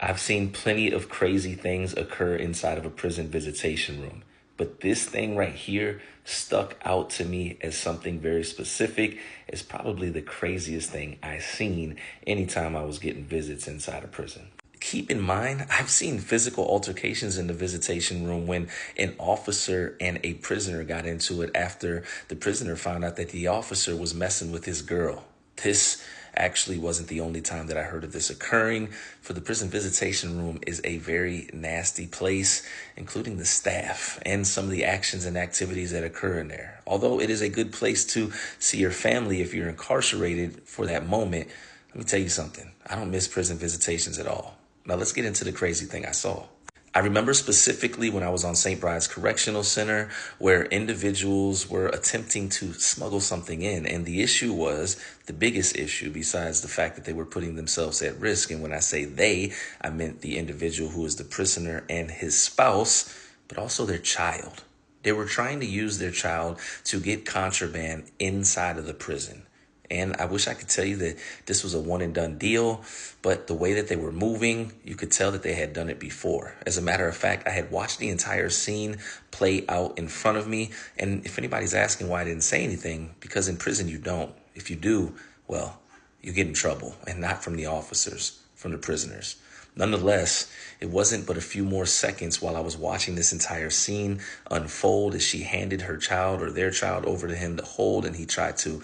I've seen plenty of crazy things occur inside of a prison visitation room, but this thing right here stuck out to me as something very specific. It's probably the craziest thing I've seen anytime I was getting visits inside a prison. Keep in mind, I've seen physical altercations in the visitation room when an officer and a prisoner got into it after the prisoner found out that the officer was messing with his girl. This actually wasn't the only time that I heard of this occurring. For the prison visitation room is a very nasty place, including the staff and some of the actions and activities that occur in there. Although it is a good place to see your family if you're incarcerated for that moment, let me tell you something. I don't miss prison visitations at all. Now let's get into the crazy thing I saw. I remember specifically when I was on St. Bride's Correctional Center where individuals were attempting to smuggle something in. And the issue was the biggest issue besides the fact that they were putting themselves at risk. And when I say they, I meant the individual who is the prisoner and his spouse, but also their child. They were trying to use their child to get contraband inside of the prison. And I wish I could tell you that this was a one and done deal, but the way that they were moving, you could tell that they had done it before. As a matter of fact, I had watched the entire scene play out in front of me. And if anybody's asking why I didn't say anything, because in prison you don't. If you do, well, you get in trouble, and not from the officers, from the prisoners. Nonetheless, it wasn't but a few more seconds while I was watching this entire scene unfold as she handed her child or their child over to him to hold, and he tried to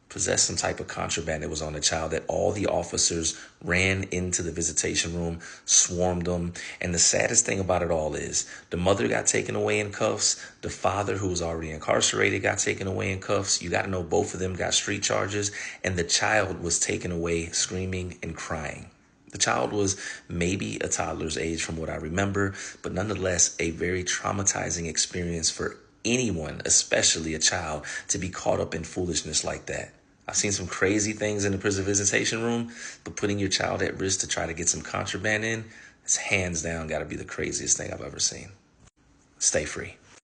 possess some type of contraband that was on the child, that all the officers ran into the visitation room, swarmed them. And the saddest thing about it all is the mother got taken away in cuffs. The father, who was already incarcerated, got taken away in cuffs. You got to know both of them got street charges. And the child was taken away screaming and crying. The child was maybe a toddler's age from what I remember, but nonetheless, a very traumatizing experience for anyone, especially a child, to be caught up in foolishness like that. I've seen some crazy things in the prison visitation room, but putting your child at risk to try to get some contraband in, it's hands down got to be the craziest thing I've ever seen. Stay free.